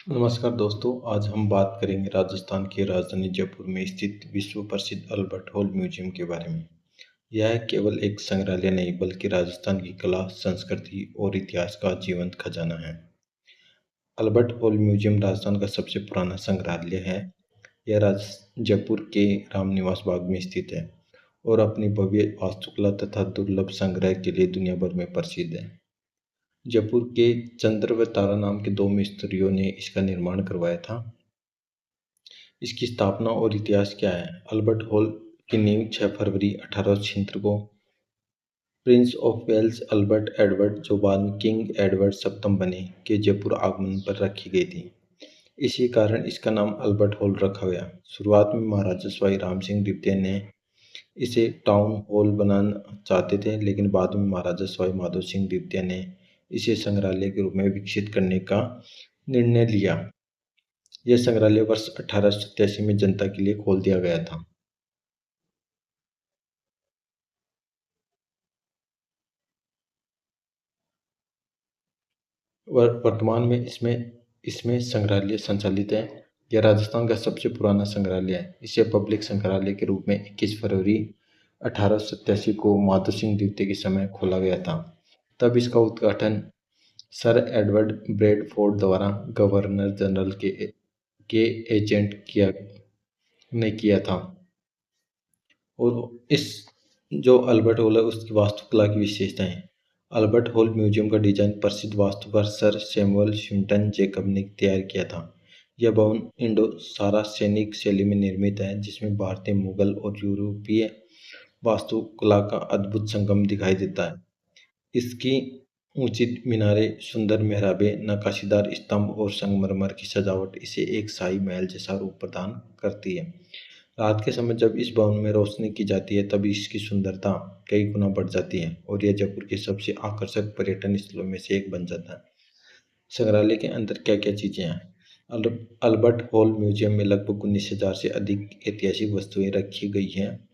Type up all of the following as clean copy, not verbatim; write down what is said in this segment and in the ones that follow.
नमस्कार दोस्तों, आज हम बात करेंगे राजस्थान की राजधानी जयपुर में स्थित विश्व प्रसिद्ध अल्बर्ट हॉल म्यूजियम के बारे में। यह केवल एक संग्रहालय नहीं बल्कि राजस्थान की कला, संस्कृति और इतिहास का जीवंत खजाना है। अल्बर्ट हॉल म्यूजियम राजस्थान का सबसे पुराना संग्रहालय है। यह जयपुर के रामनिवास बाग में स्थित है और अपनी भव्य वास्तुकला तथा दुर्लभ संग्रह के लिए दुनिया भर में प्रसिद्ध है। जयपुर के चंद्र व तारा नाम के दो मिस्त्रियों ने इसका निर्माण करवाया था। इसकी स्थापना और इतिहास क्या है? अल्बर्ट हॉल की नींव 6 फरवरी 1876 को prince of Wales Albert Edward, जो बाद में किंग एडवर्ड सप्तम बने, के जयपुर आगमन पर रखी गई थी। इसी कारण इसका नाम अल्बर्ट हॉल रखा गया। शुरुआत में महाराजा सवाई राम सिंह द्वितीय ने इसे टाउन हॉल बनाना चाहते थे, लेकिन बाद में महाराजा सवाई माधो सिंह द्वितीय ने इसे संग्रहालय के रूप में विकसित करने का निर्णय लिया। यह संग्रहालय वर्ष 1887 में जनता के लिए खोल दिया गया था। वर्तमान में इसमें इसमें संग्रहालय संचालित है। यह राजस्थान का सबसे पुराना संग्रहालय है। इसे पब्लिक संग्रहालय के रूप में 21 फरवरी 1887 को माधो सिंह द्वितीय के समय खोला गया था। तब इसका उद्घाटन सर एडवर्ड ब्रैडफोर्ड द्वारा गवर्नर जनरल के एजेंट ने किया था। और इस जो अल्बर्ट हॉल है उसकी वास्तुकला की विशेषताएं। अल्बर्ट हॉल म्यूजियम का डिजाइन प्रसिद्ध वास्तुकार सर सैमुअल स्विंटन जैकब ने तैयार किया था। यह भवन इंडो सारासेनिक शैली में निर्मित है, जिसमें भारतीय, मुगल और यूरोपीय वास्तुकला का अद्भुत संगम दिखाई देता है। इसकी ऊंची मीनारें, सुंदर मेहराबें, नक्काशीदार स्तंभ और संगमरमर की सजावट इसे एक शाही महल जैसा रूप प्रदान करती है। रात के समय जब इस भवन में रोशनी की जाती है तब इसकी सुंदरता कई गुना बढ़ जाती है और यह जयपुर के सबसे आकर्षक पर्यटन स्थलों में से एक बन जाता है। संग्रहालय के अंदर क्या क्या चीज़ें हैं? अल्बर्ट हॉल म्यूजियम में लगभग 19,000 से अधिक ऐतिहासिक वस्तुएं रखी गई हैं।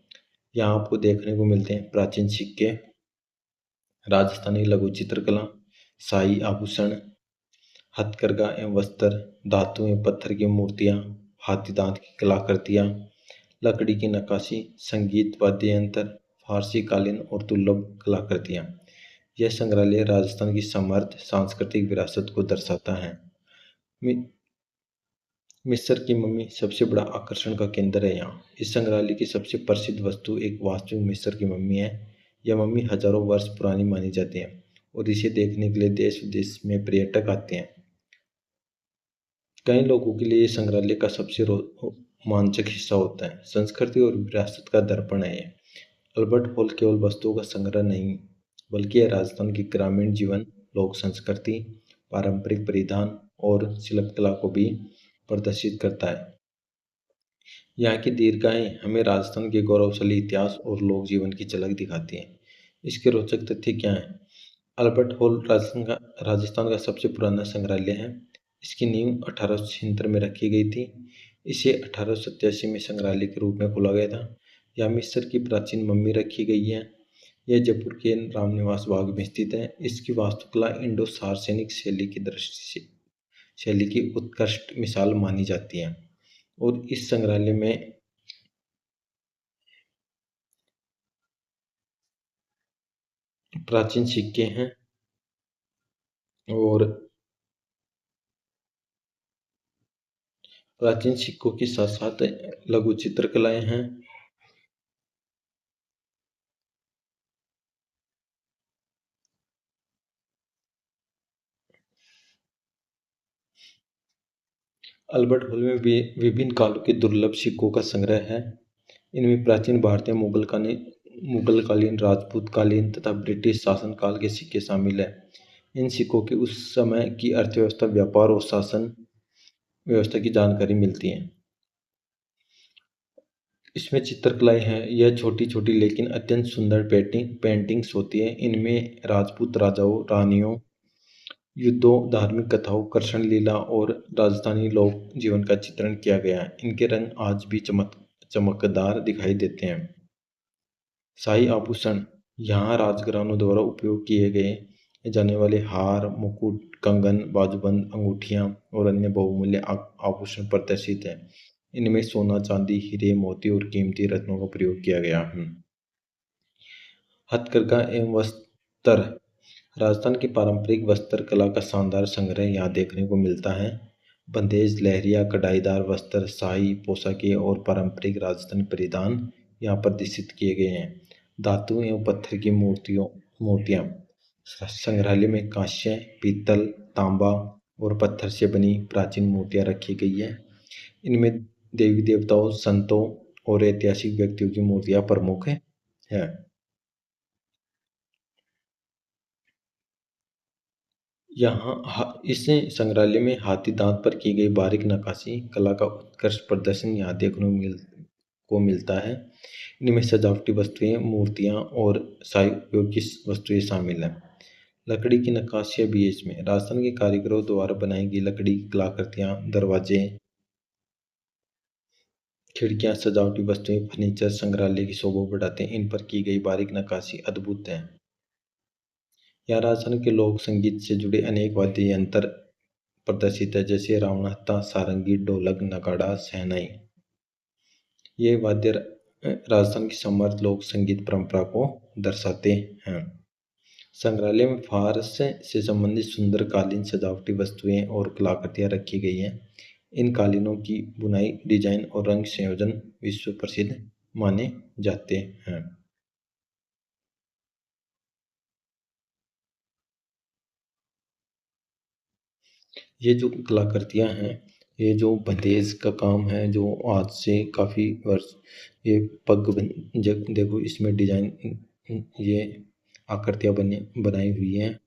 यहाँ आपको देखने को मिलते हैं प्राचीन सिक्के, राजस्थानी लघु चित्रकला, शाही आभूषण, हथकरघा एवं वस्त्र, धातु एवं पत्थर की मूर्तियाँ, हाथी दांत की कलाकृतियाँ, लकड़ी की नक्काशी, संगीत वाद्य यंत्र, फारसी कालीन और दुर्लभ कलाकृतियाँ। यह संग्रहालय राजस्थान की समृद्ध सांस्कृतिक विरासत को दर्शाता है। मिस्र की मम्मी सबसे बड़ा आकर्षण का केंद्र है। यहाँ इस संग्रहालय की सबसे प्रसिद्ध वस्तु एक वास्तविक मिस्र की मम्मी है। यह मम्मी हजारों वर्ष पुरानी मानी जाती है और इसे देखने के लिए देश विदेश में पर्यटक आते हैं। कई लोगों के लिए संग्रहालय का सबसे रोमांचक हिस्सा होता है। संस्कृति और विरासत का दर्पण है ये। अल्बर्ट हॉल केवल वस्तुओं का संग्रह नहीं, बल्कि यह राजस्थान की ग्रामीण जीवन, लोक संस्कृति, पारंपरिक परिधान और शिल्पकला को भी प्रदर्शित करता है। यहाँ की दीर्घाएं हमें राजस्थान के गौरवशाली इतिहास और लोक जीवन की झलक दिखाती हैं। इसके रोचक तथ्य क्या हैं? अल्बर्ट हॉल राजस्थान का सबसे पुराना संग्रहालय है। इसकी नींव 1876 में रखी गई थी। इसे 1887 में संग्रहालय के रूप में खोला गया था। यहाँ मिस्र की प्राचीन मम्मी रखी गई है। यह जयपुर के रामनिवास बाग में स्थित है। इसकी वास्तुकला इंडो सार्सेनिक शैली की दृष्टि से शैली की उत्कृष्ट मिसाल मानी जाती है। और इस संग्रहालय में प्राचीन सिक्के हैं और प्राचीन सिक्कों के साथ साथ लघु चित्रकलाएं हैं। अल्बर्ट हॉल में भी विभिन्न कालों के दुर्लभ सिक्कों का संग्रह है। इनमें प्राचीन भारतीय, मुगलकालीन, राजपूतकालीन तथा ब्रिटिश शासनकाल के सिक्के शामिल हैं। इन सिक्कों के उस समय की अर्थव्यवस्था, व्यापार और शासन व्यवस्था की जानकारी मिलती है। इसमें चित्रकलाएं हैं। यह छोटी छोटी लेकिन अत्यंत सुंदर पेंटिंग्स होती है। इनमें राजपूत राजाओं, रानियों, युद्धों, धार्मिक कथाओं, कृष्ण लीला और राजस्थानी लोक जीवन का चित्रण किया गया है। इनके रंग आज भी चमकदार दिखाई देते हैं। शाही आभूषण, यहाँ राजघरानों द्वारा उपयोग किए गए जाने वाले हार, मुकुट, कंगन, बाजूबंद, अंगूठियां और अन्य बहुमूल्य आभूषण प्रदर्शित हैं। इनमें सोना, चांदी, हीरे, मोती और कीमती रत्नों का प्रयोग किया गया है। हथकरघा एवं वस्त्र। राजस्थान की पारंपरिक वस्त्र कला का शानदार संग्रह यहाँ देखने को मिलता है। बंदेज, लहरिया, कढ़ाईदार वस्त्र, शाही पोशाकें और पारंपरिक राजस्थानी परिधान यहाँ प्रदर्शित किए गए हैं। धातु एवं पत्थर की मूर्तियाँ। संग्रहालय में कांस्य, पीतल, तांबा और पत्थर से बनी प्राचीन मूर्तियाँ रखी गई है। इनमें देवी देवताओं, संतों और ऐतिहासिक व्यक्तियों की मूर्तियाँ प्रमुख है। इस संग्रहालय में हाथी दांत पर की गई बारीक नक्काशी कला का उत्कृष्ट प्रदर्शन यहाँ देखने को मिलता है। इनमें सजावटी वस्तुएं, मूर्तियां और शाही उपयोग की वस्तुएं शामिल हैं। लकड़ी की नक्काशियाँ भी है इसमें। राजस्थान के कारीगरों द्वारा बनाई गई लकड़ी की कलाकृतियाँ, दरवाजे, खिड़कियाँ, सजावटी वस्तुएं, फर्नीचर संग्रहालय की शोभा बढ़ाते हैं। इन पर की गई बारीक नक्काशी अद्भुत है। यहाँ राजस्थान के लोक संगीत से जुड़े अनेक वाद्य यंत्र प्रदर्शित है, जैसे रावणहत्था, सारंगी, ढोलक, नगाड़ा, शहनाई। ये वाद्य राजस्थान की समृद्ध लोक संगीत परंपरा को दर्शाते हैं। संग्रहालय में फारस से संबंधित सुंदर कालीन, सजावटी वस्तुएं और कलाकृतियां रखी गई हैं। इन कालीनों की बुनाई, डिजाइन और रंग संयोजन विश्व प्रसिद्ध माने जाते हैं। ये जो कलाकृतियाँ हैं, ये जो बंदेज का काम है, जो आज से काफ़ी वर्ष, ये देखो इसमें डिजाइन, ये आकृतियाँ बनाई हुई हैं।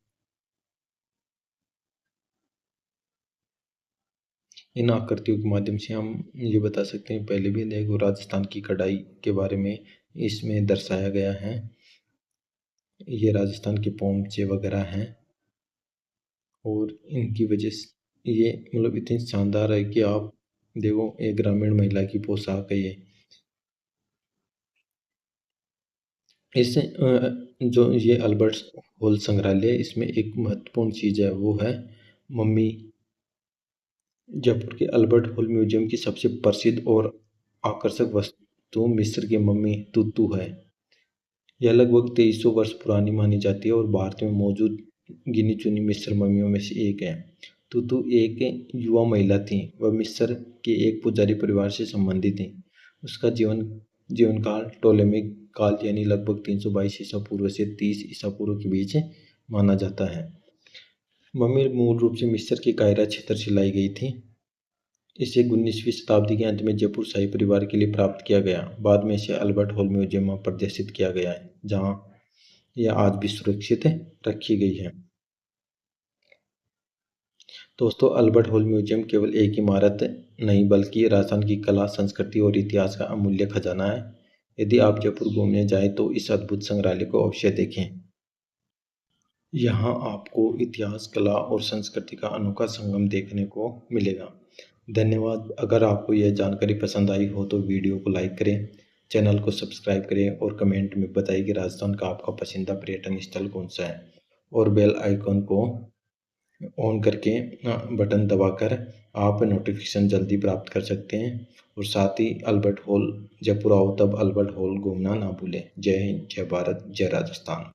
इन आकृतियों के माध्यम से हम ये बता सकते हैं, पहले भी देखो राजस्थान की कढ़ाई के बारे में इसमें दर्शाया गया है। ये राजस्थान के पोमचे वगैरह हैं और इनकी वजह से ये मतलब इतनी शानदार है कि आप देखो, एक ग्रामीण महिला की पोशाक है ये। इस जो ये अल्बर्ट हॉल संग्रहालय है, इसमें एक महत्वपूर्ण चीज़ है, वो है मम्मी। जयपुर के अल्बर्ट हॉल म्यूजियम की सबसे प्रसिद्ध और आकर्षक वस्तु मिस्र की मम्मी तुतु है। यह लगभग 2300 वर्ष पुरानी मानी जाती है और भारत में मौजूद गिनी चुनी मिस्र मम्मियों में से एक है। तुतु एक युवा महिला थी। वह मिस्र के एक पुजारी परिवार से संबंधित थी। उसका जीवन काल टोलेमिक काल यानी लगभग 322 ईसा पूर्व से 30 ईसा पूर्व के बीच माना जाता है। मम्मी मूल रूप से मिस्र के कायरा क्षेत्र से लाई गई थी। इसे 19वीं शताब्दी के अंत में जयपुर शाही परिवार के लिए प्राप्त किया गया। बाद में इसे अल्बर्ट हॉल म्यूजियम में प्रदर्शित किया गया है, जहां यह आज भी सुरक्षित रखी गई है। दोस्तों, अल्बर्ट हॉल म्यूजियम केवल एक इमारत नहीं बल्कि राजस्थान की कला, संस्कृति और इतिहास का अमूल्य खजाना है। यदि आप जयपुर घूमने जाएं तो इस अद्भुत संग्रहालय को अवश्य देखें। यहाँ आपको इतिहास, कला और संस्कृति का अनोखा संगम देखने को मिलेगा। धन्यवाद। अगर आपको यह जानकारी पसंद आई हो तो वीडियो को लाइक करें, चैनल को सब्सक्राइब करें और कमेंट में बताइए कि राजस्थान का आपका पसंदीदा पर्यटन स्थल कौन सा है। और बेल आइकन को ऑन करके बटन दबाकर आप नोटिफिकेशन जल्दी प्राप्त कर सकते हैं। और साथ ही अल्बर्ट हॉल जयपुर आओ तब अल्बर्ट हॉल घूमना ना भूलें। जय हिंद, जय भारत, जय राजस्थान।